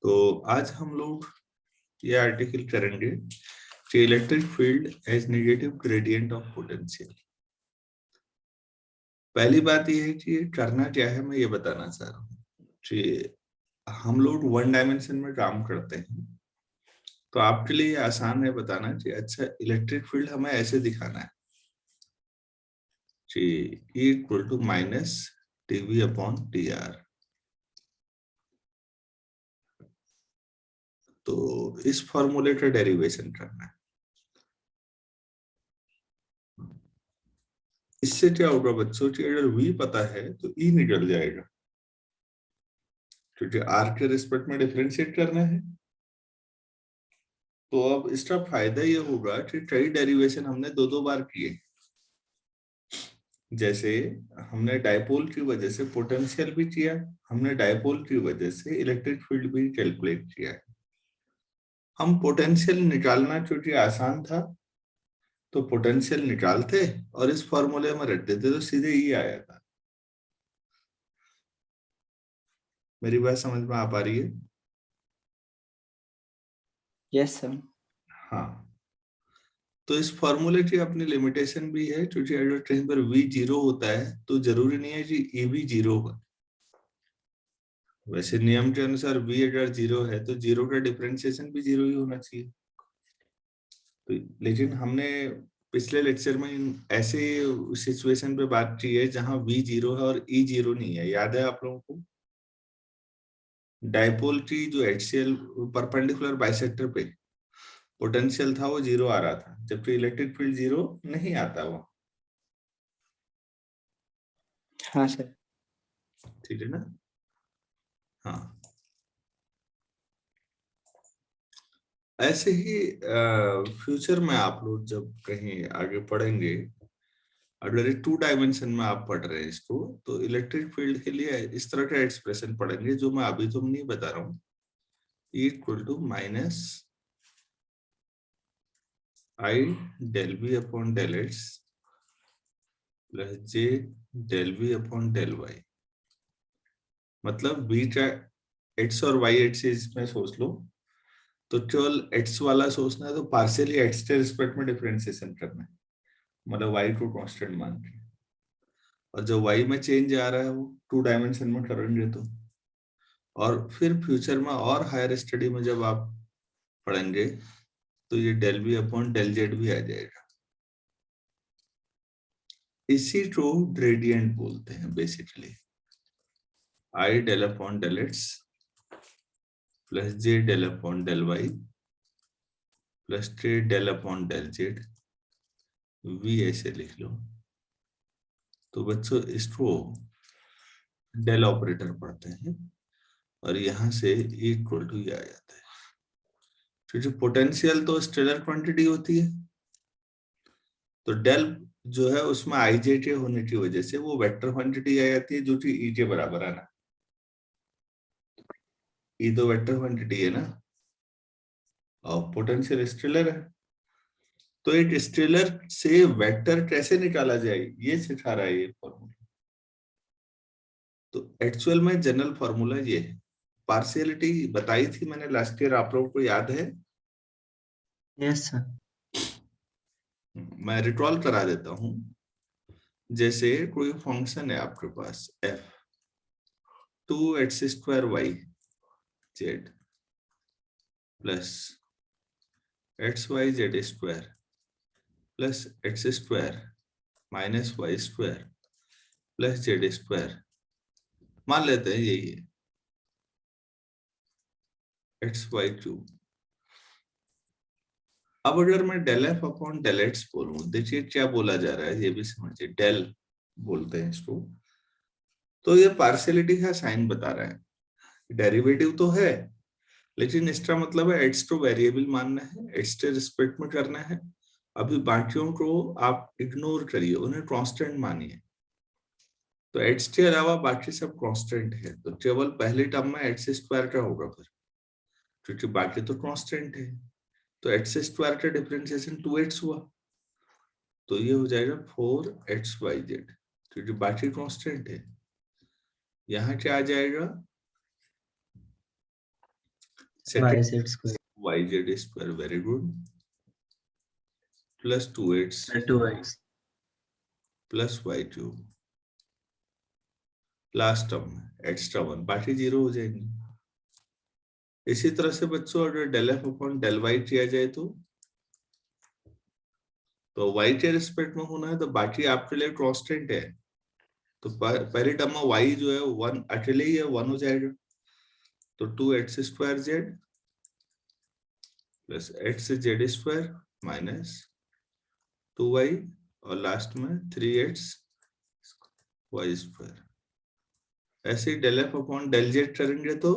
तो आज हम लोग ये आर्टिकल करेंगे कि electric field as negative gradient of potential. पहली बात ये है कि ये करना क्या है, मैं ये बताना चाह रहा हूँ कि हम लोग वन डायमेंशन में काम करते हैं, तो आपके लिए आसान है बताना कि अच्छा इलेक्ट्रिक फील्ड हमें ऐसे दिखाना है कि E equal to minus dV upon dr। तो इस फॉर्मूले का डेरिवेशन करना है। इससे क्या होगा बच्चों की अगर V पता है तो E निकल जाएगा, क्योंकि R के रिस्पेक्ट में डिफरेंशिएट करना है। तो अब इसका फायदा ये होगा कि कई डेरिवेशन हमने दो दो बार किए। जैसे हमने डायपोल की वजह से पोटेंशियल भी किया, हमने डायपोल की वजह से इलेक्ट्रिक फील्ड भी कैलकुलेट किया है। हम पोटेंशियल निकालना क्योंकि आसान था तो पोटेंशियल निकालते और इस फॉर्मूले में रख देते तो सीधे ही आया था। मेरी बात समझ में आ पा रही है? Yes sir. हाँ, तो इस फॉर्मूले की अपनी लिमिटेशन भी है, क्योंकि अगर कहीं पर v जीरो होता है तो जरूरी नहीं है कि e भी जीरो हो। वैसे नियम के अनुसार v अगर जीरो है तो जीरो का डिफरेंशिएशन भी जीरो ही होना चाहिए। तो लेकिन हमने पिछले लेक्चर में ऐसे सिचुएशन पे बात की है जहां v जीरो है और e जीरो नहीं है। याद है आप लोगों को? डायपोल की जो HCl परपेंडिकुलर बाइसेक्टर पे पोटेंशियल था वो जीरो आ रहा था, जबकि इलेक्ट्रिक फील्ड जीरो नहीं आता वो। हाँ सर। ठीक है ना? हाँ, ऐसे ही फ्यूचर में आप लोग जब कहीं आगे पढ़ेंगे, अगर टू डायमेंशन में आप पढ़ रहे हैं इसको, तो इलेक्ट्रिक फील्ड के लिए इस तरह का एक्सप्रेशन पढ़ेंगे जो मैं अभी तुम नहीं बता रहा हूँ। E equal to minus I del B upon del x plus J del B upon del Y. मतलब बी का एक्स और वाई एक्सिस में सोच लो, तो केवल एक्स वाला सोचना है तो पार्शियली एक्स के रिस्पेक्ट में डिफरेंशिएशन करना है, मतलब वाई को कांस्टेंट मान के। और जो वाई में चेंज आ रहा है वो टू डायमेंशन में करेंगे तो। और फिर फ्यूचर में और हायर स्टडी में जब आप पढ़ेंगे तो ये del B upon del z भी आ जाएगा। इसी को ग्रेडियंट बोलते हैं basically. I del upon del x plus J del upon del y plus k del upon del z, वी ऐसे लिख लो। तो बच्चों इसको डेल ऑपरेटर पढ़ते हैं और यहां से इक्वल टू ये आ जाता है, क्योंकि पोटेंशियल तो स्केलर क्वांटिटी होती है। तो डेल जो है उसमें आई जे के होने की वजह से वो वेक्टर क्वांटिटी आ जाती है, जो कि ई के बराबर आना। ई तो वेक्टर क्वांटिटी है ना, और पोटेंशियल स्केलर है। तो एक स्केलर से वेक्टर कैसे निकाला जाए ये सिखा रहा है ये फॉर्मूला। तो एक्चुअल में जनरल फॉर्मूला ये है। पार्शियलिटी बताई थी मैंने लास्ट ईयर, आप लोगों को याद है? Yes sir. मैं रिकॉल करा देता हूं। जैसे कोई फंक्शन है आपके पास f, 2x² y z plus xy z² plus x² minus y² plus z²। मान लेते हैं यही है xy3। अब अगर मैं del F upon del X बोलूं, देखिए क्या बोला जा रहा है ये भी समझिए। डेल बोलते हैं इसको, तो ये पार्शियलिटी का साइन बता रहा है। डेरिवेटिव तो है, लेकिन इसका मतलब है एक्स को वेरिएबल मानना है, एक्स के रिस्पेक्ट में करना है। अभी बाकियों को आप इग्नोर करिए, उन्हें कांस्टेंट मानिए। तो एक्स के अलावा बाकी सब कांस्टेंट है, तो केवल पहले टर्म में एक्स स्क्वायर का होगा फिर, क्योंकि बाकी तो कांस्टेंट है। तो एक्स स्क्वायर का डिफरेंशिएशन 2x हुआ, तो ये हो जाएगा 4xyz, क्योंकि बाकी कांस्टेंट है। यहाँ क्या आ जाएगा? yz square yz square, very good, plus 2x 2x plus y cube, last term में एक्स्ट्रा 1, बाकी 0 हो जाएंगे। इसी तरह से बच्चों अगर del F upon del Y किया जाए तो y के रिस्पेक्ट में होना है, तो बाकी आपके लिए कांस्टेंट है, तो पहले टर्म में y जो है 1 अकेले ही है, 1 हो जाएगा, तो 2x square z plus x z square minus 2y और लास्ट में 3x y स्क्वायर। ऐसे ही del F upon del z करेंगे तो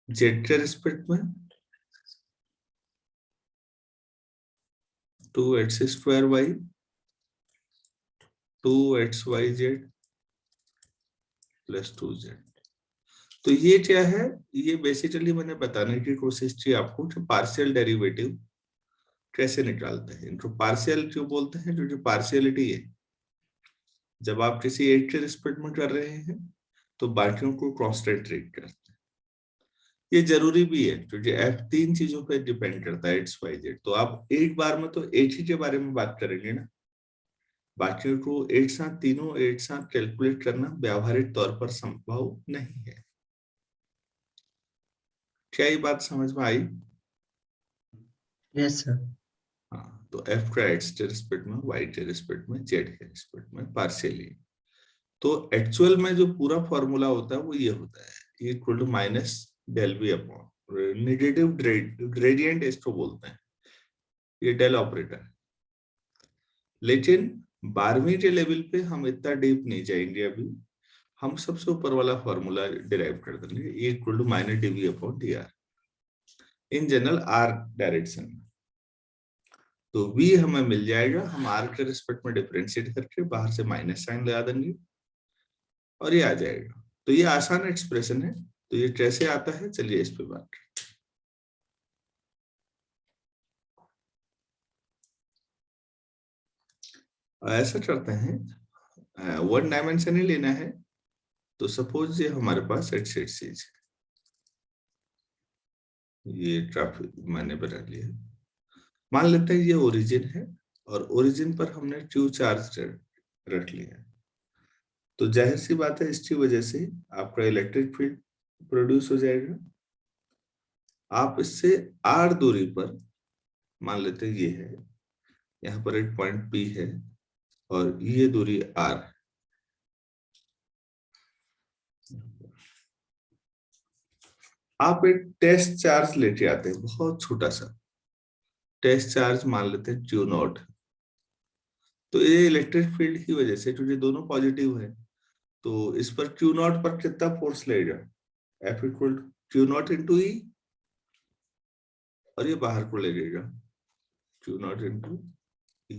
जेड के रिस्पेक्ट में 2x square y 2xyz plus 2z। तो ये क्या है, ये बेसिकली मैंने बताने की कोशिश की आपको कि पार्शियल डेरिवेटिव कैसे निकालते हैं। इनको पार्शियल क्यों बोलते हैं, क्योंकि पार्शियलिटी है, जब आप किसी एक के रिस्पेक्ट में कर रहे हैं तो बाकियों को कांस्टेंट ट्रीट करते हैं। ये जरूरी भी है क्योंकि f 3 चीजों पर डिपेंड करता है, x y z। तो आप एक बार में तो एक ही के बारे में बात करेंगे ना, बाकियों को एक साथ, तीनों एक साथ कैलकुलेट करना व्यावहारिक तौर पर संभव नहीं है। क्या ये बात समझ में आई? Yes sir. हाँ, तो f का x के रिस्पेक्ट में, y के रिस्पेक्ट में, z के रिस्पेक्ट में पार्शियली। तो एक्चुअल में जो पूरा फॉर्मूला होता है वो ये होता है, equal to minus del v upon negative gradient इसको बोलते हैं, ये डेल ऑपरेटर। लेकिन 12वीं के लेवल पे हम इतना डीप नहीं जाएंगे अभी, हम सबसे ऊपर वाला फॉर्मूला डिराइव कर देंगे, equal to minus dv upon dr in general r direction. तो v हमें मिल जाएगा, हम r के रिस्पेक्ट में डिफरेंशिएट करके बाहर से माइनस साइन लगा देंगे और ये आ जाएगा। तो ये आसान एक्सप्रेशन है। तो ये कैसे आता है, चलिए इस पे बात करते हैं। ऐसा करते हैं, 1 डायमेंशन ही लेना है। तो सपोज ये हमारे पास चीज है, ये ट्रैफिक मैंने बना लिया। मान लेते हैं ये ओरिजिन है और ओरिजिन पर हमने q चार्ज रख लिया, तो जाहिर सी बात है इसकी वजह से आपका इलेक्ट्रिक फील्ड प्रोड्यूस हो जाएगा। आप इससे r दूरी पर, मान लेते हैं ये है, यहाँ पर एक पॉइंट P है और ये दूरी r है। आप एक टेस्ट चार्ज लेके आते हैं, बहुत छोटा सा टेस्ट चार्ज, मान लेते हैं Q नॉट। तो ये इलेक्ट्रिक फील्ड की वजह से, क्योंकि दोनों पॉजिटिव है, तो इस पर Q नॉट पर कितना फोर्स लगेगा, F equal to Q not into e, और ये बाहर को लगेगा Q नॉट इंटू ई।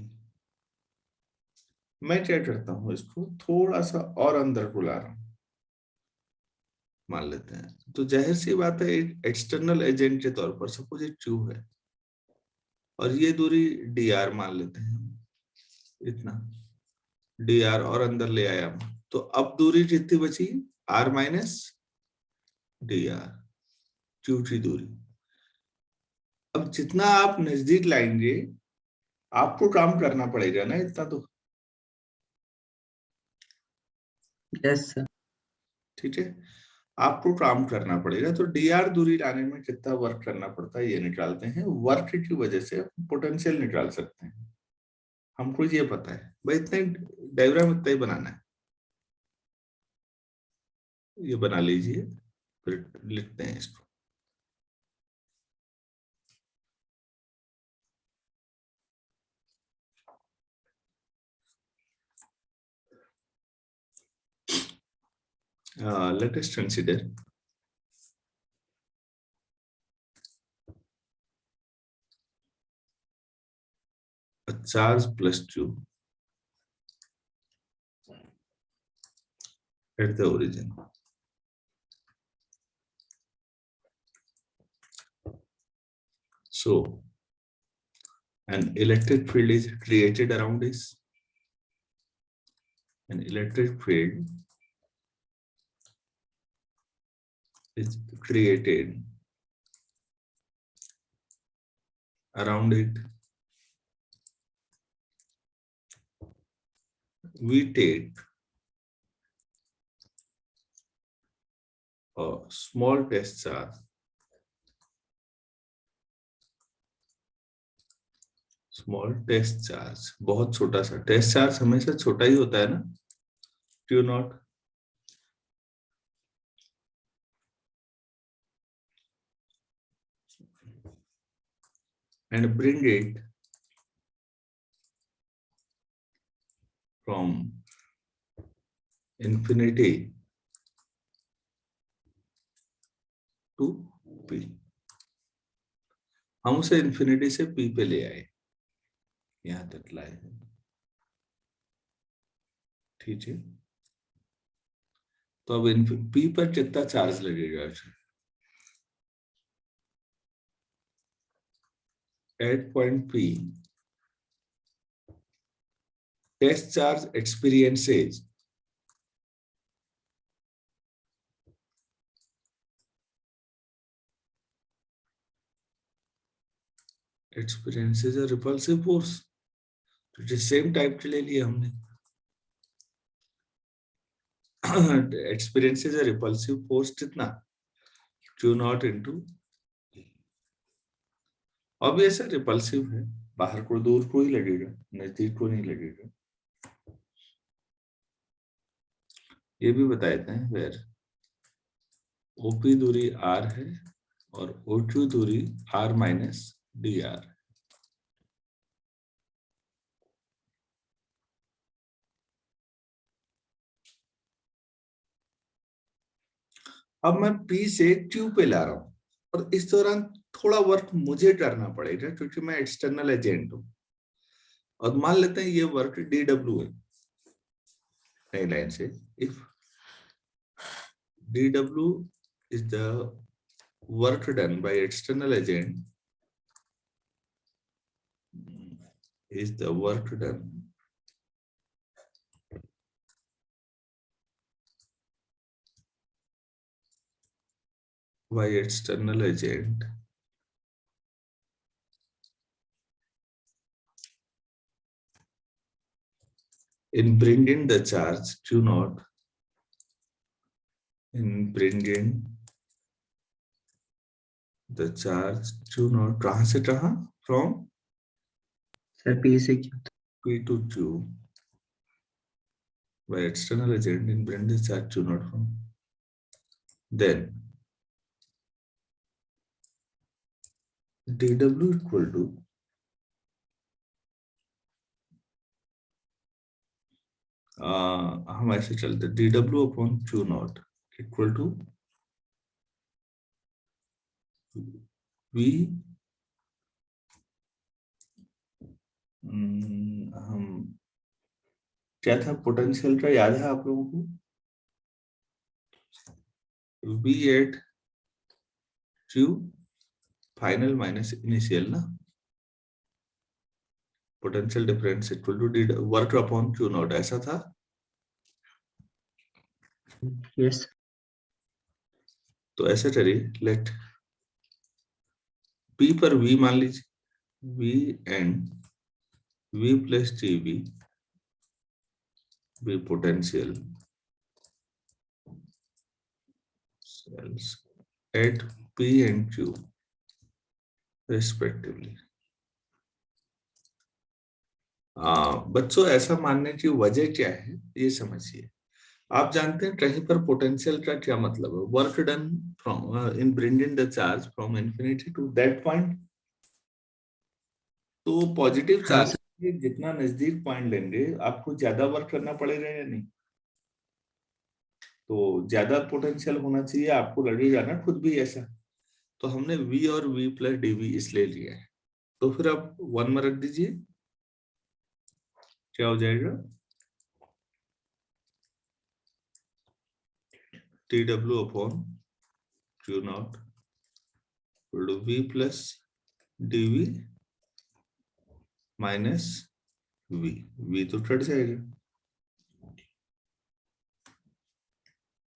मैं क्या करता हूँ, इसको थोड़ा सा और अंदर को ला रहा हूं, मान लेते हैं। तो जाहिर सी बात है, एक एक्सटर्नल एजेंट के तौर पर सपोज ये Q है और ये दूरी dr मान लेते हैं, इतना dr और अंदर ले आया हम, तो अब दूरी कितनी बची, r माइनस dr, Q की दूरी। अब जितना आप नजदीक लाएंगे आपको काम करना पड़ेगा ना इतना, तो यस सर। ठीक है, आपको काम करना पड़ेगा। तो dr दूरी लाने में कितना वर्क करना पड़ता है ये निकालते हैं। वर्क की वजह से पोटेंशियल निकाल सकते हैं, हमको ये पता है भाई। इतना डायग्राम इतना ही बनाना है, ये बना लीजिए, फिर लिखते हैं इसको। Let us consider a charge plus Q at the origin. So an electric field is created around this. An electric field is created around it. We take a small test charge, बहुत छोटा सा test charge हमेशा छोटा ही होता है ना, Q not, and bring it from infinity to P. हम उसे इंफिनिटी से P पे ले आए, यहां तक लाए, ठीक है। तो अब P पर कितना चार्ज लगेगा? At point P, test charge experiences a repulsive force. तो सेम टाइप के ले लिया हमने, experiences a repulsive force कितना? Q नॉट इंटू, ऑब्वियस है रिपल्सिव है, बाहर को दूर को ही लगेगा, नजदीक को नहीं लगेगा। ये भी बता देते हैं, वेर OP दूरी R है और OQ दूरी R माइनस DR। अब मैं P से Q पे ला रहा हूं और इस दौरान थोड़ा वर्क मुझे करना पड़ेगा क्योंकि मैं एक्सटर्नल एजेंट हूं, और मान लेते हैं ये वर्क DW है, नई लाइन से, if DW is the work done by external agent, is the work done by external agent in bringing the charge Q naught, in bringing the charge Q naught, कहां से कहां? From sir P से Q P to Q by external agent in bringing the charge Q naught from, then dW equal to हम ऐसे चलते, dW upon Q naught equal to V, हम क्या था पोटेंशियल का, याद है आप लोगों को? V at Q final minus initial ना, potential difference equal to work upon Q not, ऐसा था। यस तो ऐसा करिए, लेट P पर V मान लीजिए, V and V plus TV V potential cells at P and Q respectively। बच्चों ऐसा मानने की वजह क्या है ये समझिए। आप जानते हैं कहीं पर पोटेंशियल का क्या मतलब है? Work done from in bringing the charge from infinity to that point. तो पॉजिटिव हाँ चार्ज के जितना नजदीक पॉइंट लेंगे आपको ज्यादा वर्क करना पड़ेगा या नहीं? तो ज्यादा पोटेंशियल होना चाहिए, आपको लगेगा ना खुद भी ऐसा। तो हमने V और V प्लस DV इसलिए लिया है। तो फिर आप 1 में रख दीजिए, क्या हो जाएगा? TW upon Q nought V plus DV minus V तो कट जाएगा।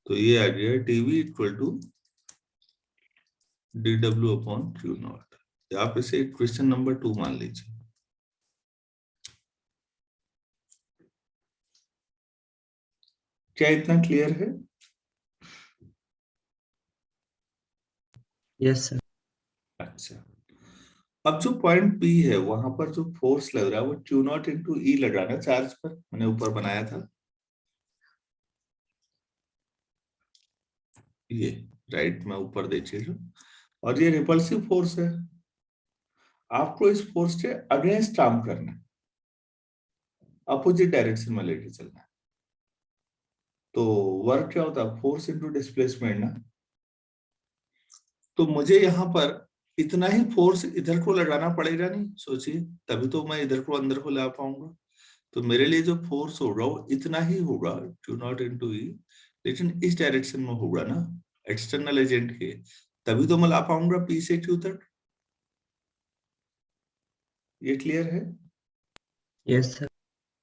तो ये आ गया DV equal to dw upon q nought. आप इसे क्वेश्चन नंबर 2 मान लीजिए। क्या इतना क्लियर है? Yes sir. अच्छा, अब जो पॉइंट P है वहां पर जो फोर्स लग रहा है वो Q नॉट इंटू ई लग रहा है ना, चार्ज पर मैंने ऊपर बनाया था ये, राइट में ऊपर देखिए, और ये रिपल्सिव फोर्स है। आपको इस फोर्स के अगेंस्ट काम करना है, अपोजिट डायरेक्शन में लेके चलना है। तो वर्क क्या होता है, फोर्स इंटू डिस्प्लेसमेंट ना। तो मुझे यहाँ पर इतना ही फोर्स इधर को लगाना पड़ेगा, नहीं सोचिए, तभी तो मैं इधर को अंदर को ला पाऊंगा। तो मेरे लिए जो फोर्स होगा वो इतना ही होगा, Q नॉट इंटू ई, लेकिन इस डायरेक्शन में होगा ना, एक्सटर्नल एजेंट के, तभी तो मैं ला पाऊंगा P से Q तक। ये क्लियर है? Yes sir.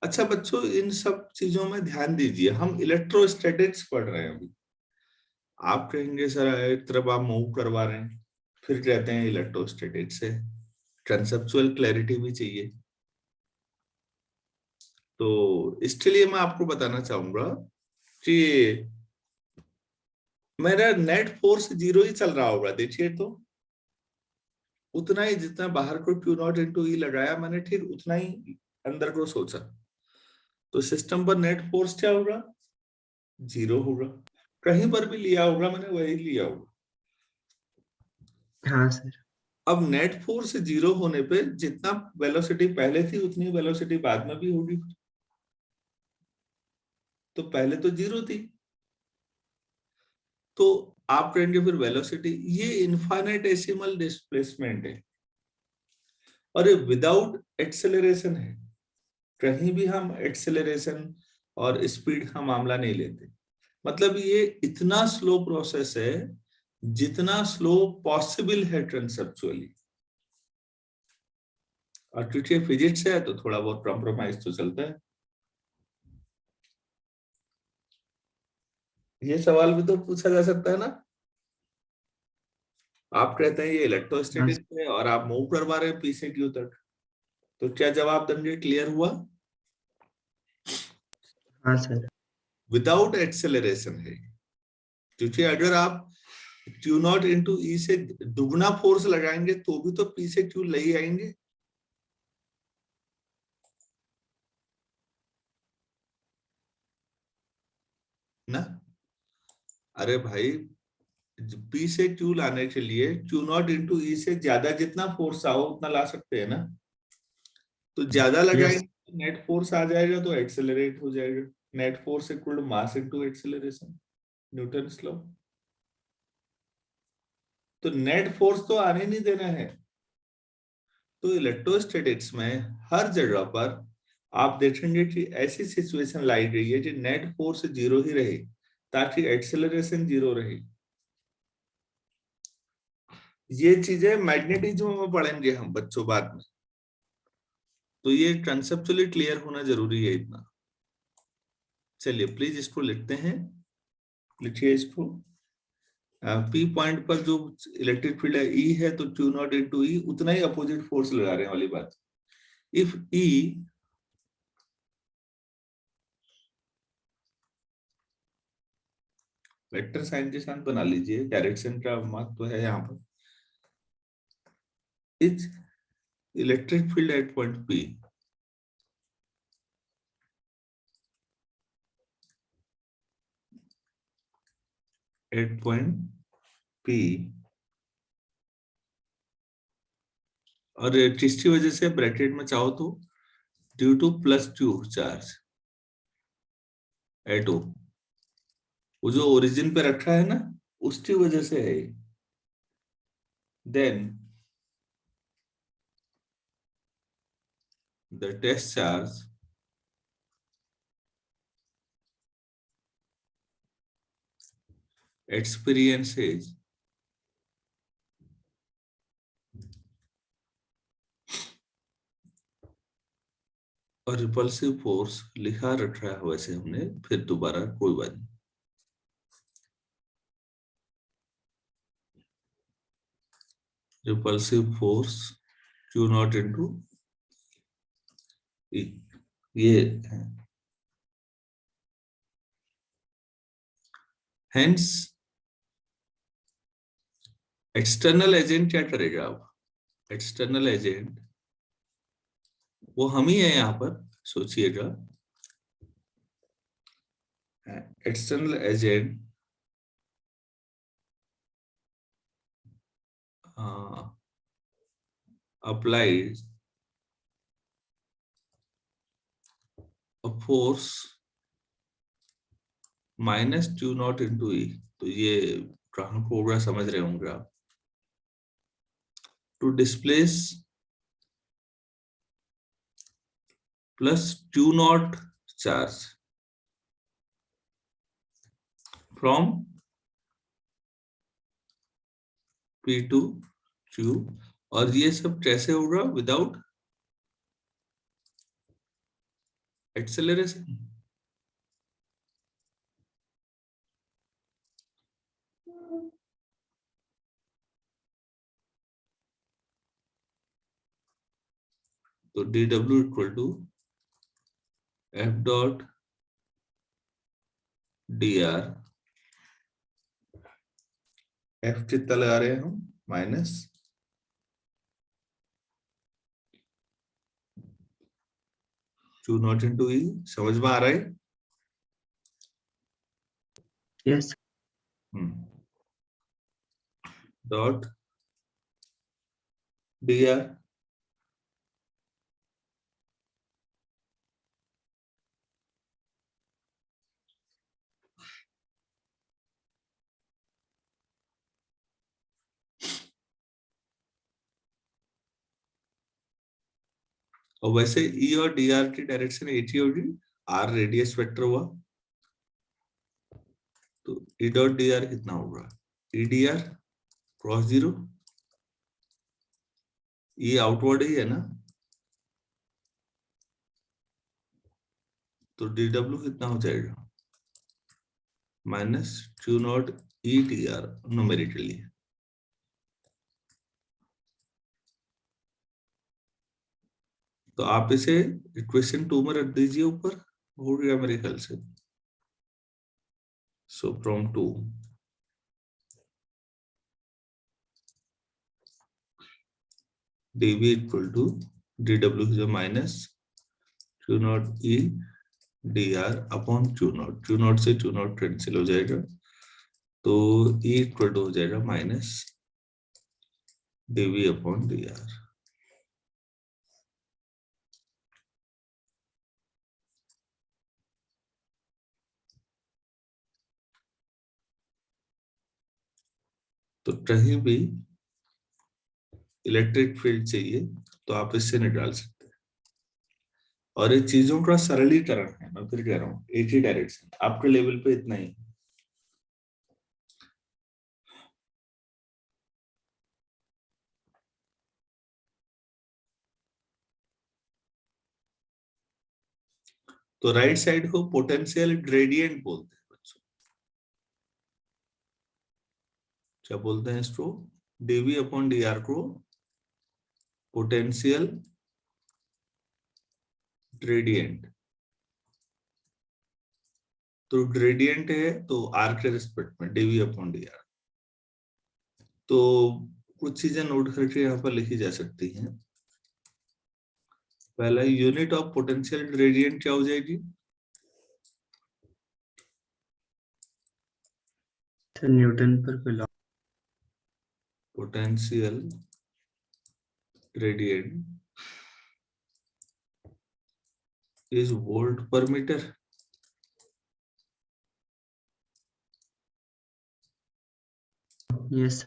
अच्छा बच्चों, इन सब चीजों में ध्यान दीजिए, हम इलेक्ट्रोस्टैटिक्स पढ़ रहे हैं अभी। आप कहेंगे सर एक तरफ आप मूव करवा रहे हैं, फिर कहते हैं इलेक्ट्रोस्टैटिक्स है, कंसेप्चुअल क्लैरिटी भी चाहिए। तो इसके लिए मैं आपको बताना चाहूंगा कि मेरा नेट फोर्स 0 ही चल रहा होगा, देखिए तो उतना ही जितना बाहर को Q नॉट इंटू ई लगाया मैंने, ठीक उतना ही अंदर को सोचा। तो सिस्टम पर नेट फोर्स क्या होगा, 0 होगा। कहीं पर भी लिया होगा मैंने वही लिया होगा। हाँ सर। अब नेट फोर्स 0 होने पे जितना वेलोसिटी पहले थी उतनी वेलोसिटी बाद में भी होगी। तो पहले तो 0 थी, तो आप कहेंगे फिर वेलोसिटी, ये इनफाइनेटेसिमल डिस्प्लेसमेंट है और ये विदाउट एक्सेलरेशन है। कहीं भी हम एक्सेलरेशन और स्पीड का मामला नहीं लेते। मतलब ये इतना स्लो प्रोसेस है जितना स्लो पॉसिबल है कंसेप्चुअली। और क्योंकि फिजिक्स है तो थोड़ा बहुत कॉम्प्रोमाइज तो चलता है। ये सवाल भी तो पूछा जा सकता है ना। आप कहते हैं ये हाँ इलेक्ट्रोस्टैटिक है और आप मूव करवा रहे हैं P से Q तक, तो क्या जवाब देंगे, क्लियर हुआ? हाँ सर। विदाउट एक्सेलरेशन है, क्योंकि अगर आप Q नॉट इंटू ई से दुगना फोर्स लगाएंगे तो भी तो P से Q ले ही आएंगे ना। अरे भाई, P से Q लाने के लिए Q नॉट इंटू ई से ज्यादा जितना फोर्स आओ उतना ला सकते हैं ना। तो ज्यादा यस। लगाएंगे तो नेट फोर्स आ जाएगा, तो एक्सेलरेट हो जाएगा। Net force equal to mass into acceleration, Newton law. तो नेट फोर्स तो आने नहीं देना है। तो इलेक्ट्रोस्टैटिक्स में हर जगह पर आप देखेंगे कि ऐसी सिचुएशन लाई गई है कि नेट फोर्स 0 ही रहे ताकि एक्सेलरेशन 0 रहे। ये चीजें मैग्नेटिज्म में पढ़ेंगे हम बच्चों बाद में। तो ये कंसेप्चुअली क्लियर होना जरूरी है इतना। चलिए प्लीज इसको लिखते हैं, लिखिए इसको। P पॉइंट पर जो इलेक्ट्रिक फील्ड है E है, तो Q नॉट इंटू ई, उतना ही अपोजिट फोर्स लगा रहे हैं वाली बात। इफ E, वेक्टर साइन के साथ बना लीजिए, डायरेक्शन का महत्व है यहाँ पर। Is electric field at point P, at point P, और किसकी वजह से, ब्रैकेट में चाहो तो due to plus Q charge at O, वो जो ओरिजिन पे रखा है ना उसकी वजह से है। Then the test charge experiences और रिपल्सिव फोर्स लिखा रखा है वैसे हमने, फिर दोबारा कोई बात नहीं। repulsive force Q naught into E, ये है। Hence एक्सटर्नल एजेंट क्या करेगा? अब एक्सटर्नल एजेंट वो हम ही है यहाँ पर, सोचिएगा। External agent applies a force minus Q not into E। तो ये ग्राहक प्रोग्राम समझ रहे होंगे आप। To displace plus Q nought charge from P to Q। और ये सब कैसे होगा? Without acceleration. तो dw equal to f dot dr, f कितना लगा रहे हैं हम? Minus Q not into E। समझ में आ रहा है? Yes, डॉट dr और वैसे E और dr की डायरेक्शन एक ही होगी। r रेडियस वेक्टर हुआ, तो E डॉट dr कितना होगा? E dr cross zero, E outward ही है ना, तो dw कितना हो जाएगा? Minus Q not E dr numerically. तो आप इसे इक्वेशन 2 में रख दीजिए ऊपर, हो गया मेरे ख्याल से। So from 2 dv equal to dw जो minus Q not E dr upon Q nought, Q nought से Q नॉट कैंसिल हो जाएगा, तो E इक्वल टू हो जाएगा माइनस dv अपॉन dr। तो कहीं भी इलेक्ट्रिक फील्ड चाहिए तो आप इससे निकाल सकते हैं। और ये चीजों का सरलीकरण है, मैं फिर कह रहा हूँ, एक ही डायरेक्शन आपके लेवल पे इतना ही। तो राइट साइड को पोटेंशियल ग्रेडियंट बोलते हैं बच्चों। क्या बोलते हैं इसको? dv अपॉन dr को पोटेंशियल ग्रेडियंट। तो ग्रेडियंट है तो r के रिस्पेक्ट में dv अपॉन dr। तो कुछ चीजें नोट करके यहाँ पर लिखी जा सकती हैं। पहला, यूनिट ऑफ पोटेंशियल ग्रेडियंट क्या हो जाएगी? sir, Newton per coulomb. Potential gradient is volt per metre. Yes,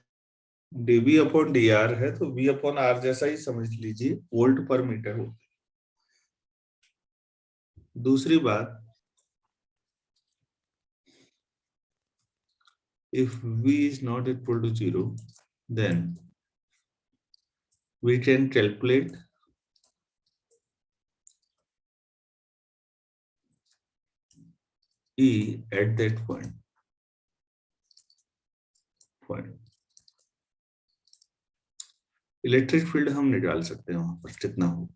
dv upon dr है तो v अपॉन r जैसा ही समझ लीजिए, वोल्ट पर मीटर हो। दूसरी बात, if v is not equal to 0, then we can calculate E at that point. Electric field हम निकाल सकते हैं वहां पर कितना हो।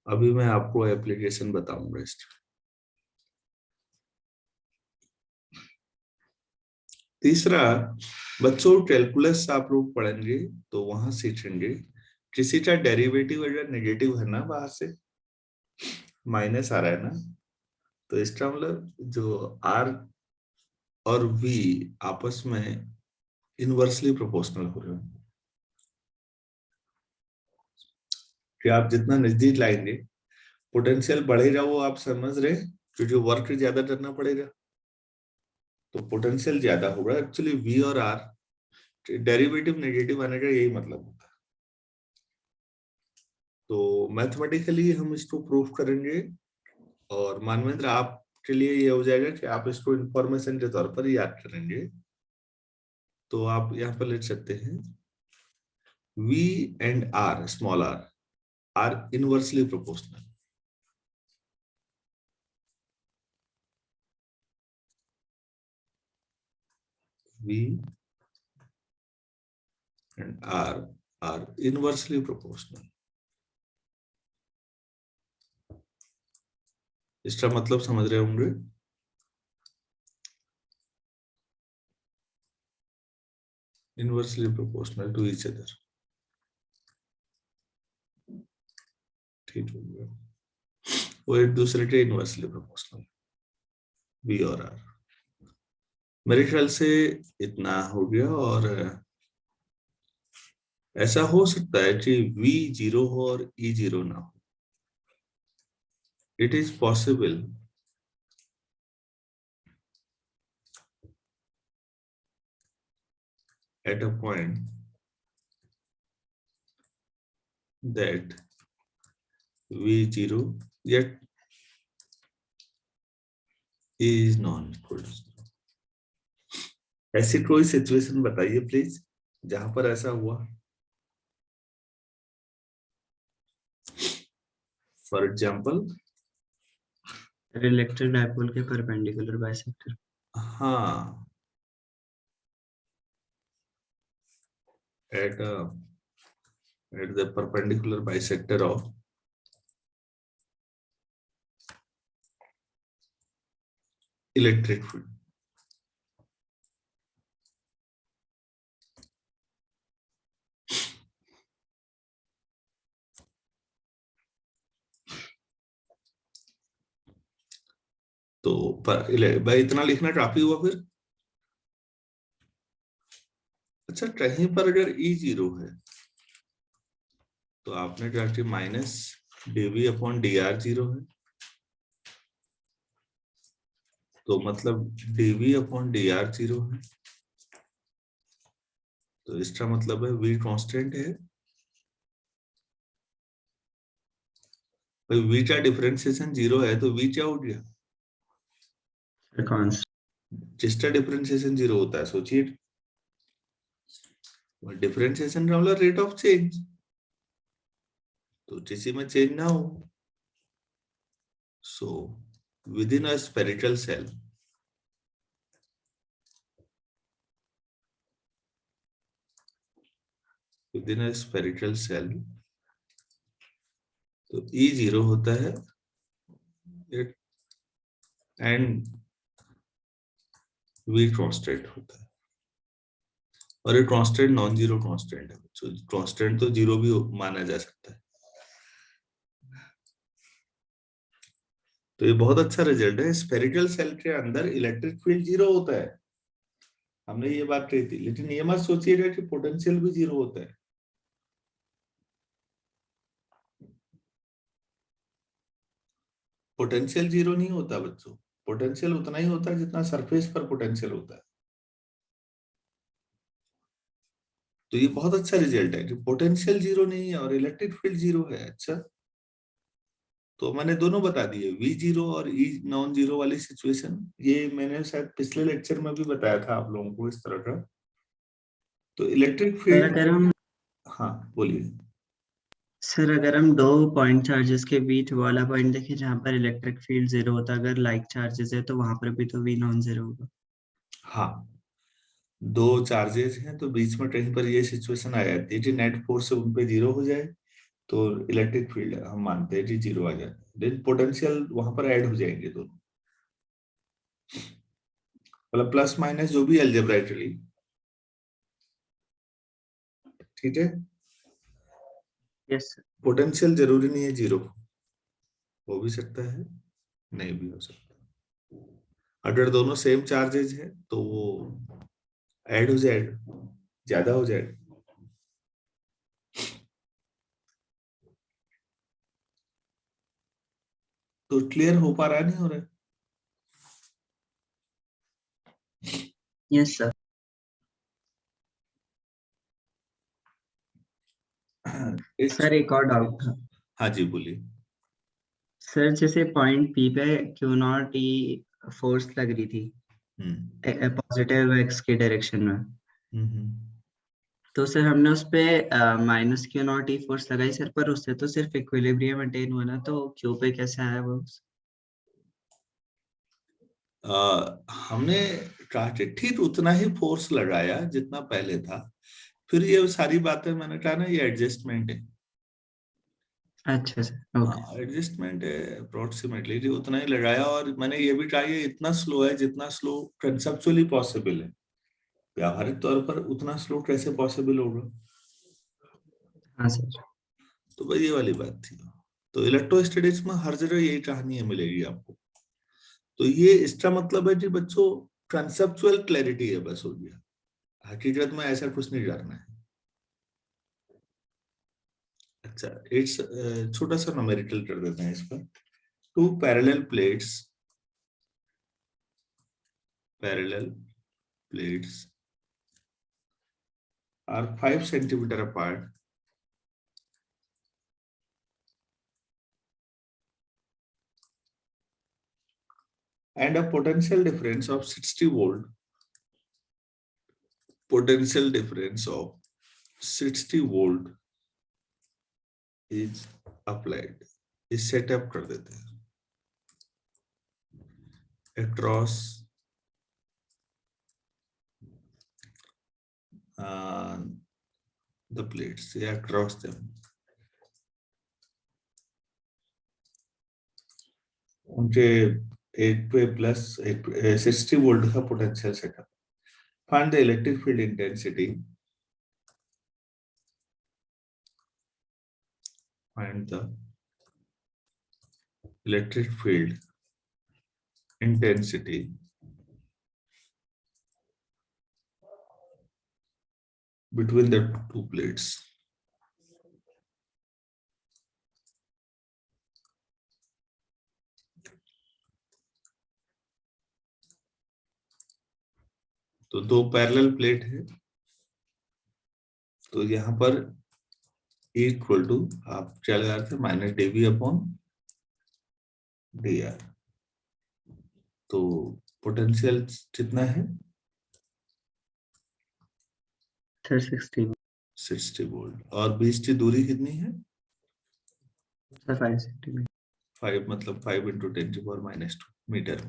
अभी मैं आपको एप्लीकेशन बताऊंगा इसका। तीसरा, बच्चों कैलकुलस आप लोग पढ़ेंगे तो वहां सीखेंगे किसी का डेरिवेटिव अगर नेगेटिव है ना, बाहर से माइनस आ रहा है ना, तो इसका मतलब जो आर और वी आपस में इनवर्सली प्रोपोर्शनल हो रहे हैं कि आप जितना नजदीक लाएंगे पोटेंशियल बढ़ेगा, वो आप समझ रहे हैं, क्योंकि वर्क ज्यादा करना पड़ेगा तो पोटेंशियल ज्यादा होगा। एक्चुअली वी और आर डेरिवेटिव नेगेटिव आने का यही मतलब होता है। तो मैथमेटिकली हम इसको प्रूफ करेंगे और मानवेंद्र आपके लिए ये हो जाएगा कि आप इसको इंफॉर्मेशन के तौर पर याद करेंगे। तो आप यहाँ पर लिख सकते हैं V and R, small r, are inversely proportional. V and R are inversely proportional. इसका मतलब समझ रहे होंगे। Inversely proportional to each other. ठीक हो गया, वो एक दूसरे के इनवर्सली प्रोपोर्शनल V और R। मेरे ख्याल से इतना हो गया। और ऐसा हो सकता है कि V 0 हो और E 0 ना हो। It is possible at a point that V 0 yet E is non-equal to 0. ऐसी कोई सिचुएशन बताइए प्लीज जहां पर ऐसा हुआ। फॉर एग्जाम्पल, इलेक्ट्रिक डाइपोल के परपेंडिकुलर बाइसेक्टर। हाँ, at the perpendicular bisector of electric field. तो भाई इतना लिखना काफी हुआ फिर। अच्छा, कहीं पर अगर E 0 है तो आपने क्या कि माइनस dV अपॉन dr 0 है, तो मतलब dV अपॉन dr 0 है, तो इसका मतलब है V कांस्टेंट है। भाई V का डिफरेंशिएशन 0 है तो V क्या हो गया, जिसका डिफरेंशिएशन 0 होता है, सोचिए डिफरेंशिएशन का मतलब रेट ऑफ चेंज, तो किसी में चेंज ना हो। So with in a spherical shell तो E 0 होता है एंड V कांस्टेंट होता है, और ये कांस्टेंट नॉन जीरो कांस्टेंट है। तो कांस्टेंट तो जीरो भी माना जा सकता है। तो ये बहुत अच्छा रिजल्ट है। स्फेरिकल सेल के अंदर इलेक्ट्रिक फील्ड 0 होता है, हमने ये बात कही थी, लेकिन ये मत सोचिएगा कि पोटेंशियल भी 0 होता है। पोटेंशियल 0 नहीं होता बच्चों, पोटेंशियल उतना ही होता है जितना सरफेस पर पोटेंशियल होता है। तो ये बहुत अच्छा रिजल्ट है कि पोटेंशियल 0 नहीं है और इलेक्ट्रिक फील्ड 0 है। अच्छा, तो मैंने दोनों बता दिए, V 0 और E नॉन जीरो वाली सिचुएशन। ये मैंने शायद पिछले लेक्चर में भी बताया था आप लोगों को इस तरह का। तो इलेक्ट्रिक सर फील्ड, अगर हम हाँ बोलिए। सर अगर हम दो पॉइंट चार्जेस के बीच वाला पॉइंट देखें जहां पर इलेक्ट्रिक फील्ड 0 होता है, अगर लाइक चार्जेस है तो वहां पर भी तो V नॉन जीरो होगा। हाँ, दो चार्जेस हैं तो बीच में कहीं पर ये सिचुएशन आ जाती है कि नेट फोर्स उन पे जीरो हो जाए तो इलेक्ट्रिक फील्ड हम मानते हैं कि जीरो आ जाए, लेकिन पोटेंशियल वहां पर ऐड हो जाएंगे दोनों, मतलब प्लस माइनस जो भी अलजेब्राइकली, ठीक है। Yes sir. पोटेंशियल जरूरी नहीं है जीरो, हो भी सकता है, नहीं भी हो सकता। अगर दोनों सेम चार्जेज है तो वो ऐड हो जाएगा, ज्यादा हो जाएगा। तो क्लियर हो पा रहा, नहीं हो रहा यस सर। है? सर एक और डाउट था। हाँ जी बोलिए। सर जैसे पॉइंट पी पे क्यू नॉट ई फोर्स लग रही थी हम्म पॉजिटिव एक्स की डायरेक्शन में, हम्म। तो सर हमने उस पे minus Q not E force लगाई सर, पर उससे तो सिर्फ इक्विलिब्रियम मेंटेन हुआ ना, तो क्यू पे कैसे आया वो? हमने कहा कि ठीक उतना ही फोर्स लगाया जितना पहले था, फिर ये सारी बातें मैंने कहा ना, ये एडजस्टमेंट है। अच्छा सर, ओके। हाँ एडजस्टमेंट है, अप्रोक्सीमेटली जो उतना ही लगाया, और मैंने ये भी कहा ये इतना स्लो है जितना स्लो कंसेप्चुअली पॉसिबल है, व्यावहारिक तौर पर उतना स्लो कैसे पॉसिबल होगा। हाँ सर। तो भाई ये वाली बात थी। तो इलेक्ट्रोस्टैटिक्स में हर जगह यही कहानी है, मिलेगी आपको। तो ये इसका मतलब है कि बच्चों कंसेप्चुअल क्लैरिटी है, बस हो गया, हकीकत में ऐसा कुछ नहीं करना है। अच्छा इट्स छोटा सा न्यूमेरिकल कर देते हैं इसका। Two parallel plates are 5 centimetre apart and a potential difference of 60 volt, potential difference of 60 volt is applied, is set up कर देते हैं across the plates, या across them। उनके एक पे प्लस 60 वोल्ट का potential setup. Find the electric field intensity, find the electric field intensity between the two plates। तो दो पैरेलल प्लेट है, तो यहाँ पर इक्वल टू आप क्या लगा रहे थे, माइनस dV अपॉन dr। तो पोटेंशियल कितना है, सर 60। 60 वोल्ट, और बीच की दूरी कितनी है, सर 5 सेंटीमीटर। 5, मतलब 5 इंटू 10⁻²⁰ मीटर।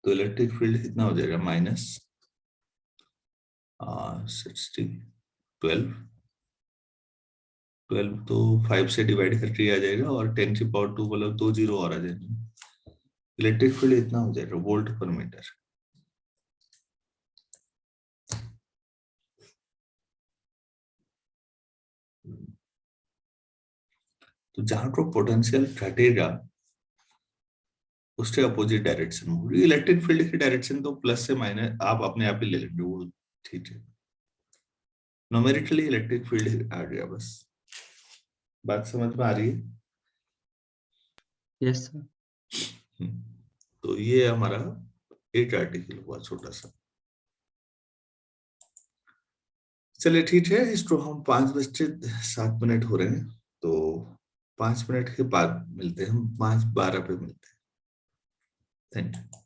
तो इलेक्ट्रिक फील्ड कितना हो जाएगा, माइनस 60, 12 तो 5 से डिवाइड करके आ जाएगा, और 10⁻², मतलब 2 जीरो और आ जाएंगे। इलेक्ट्रिक फील्ड इतना हो जाएगा वोल्ट पर मीटर। तो जहां को पोटेंशियल घटेगा उसके अपोजिट डायरेक्शन होगी। इलेक्ट्रिक फील्ड की डायरेक्शन तो प्लस से माइनस आप अपने आप ही ले लेंगे वो, ठीक है। न्यूमेरिकली इलेक्ट्रिक फील्ड आ गया, बस बात समझ में आ रही है। Yes sir. तो ये हमारा एक आर्टिकल हुआ छोटा सा। चलिए ठीक है, इसको हम 5:07 हो रहे हैं, तो 5 मिनट के बाद मिलते हैं हम, 5:12 पे मिलते हैं। Thank you.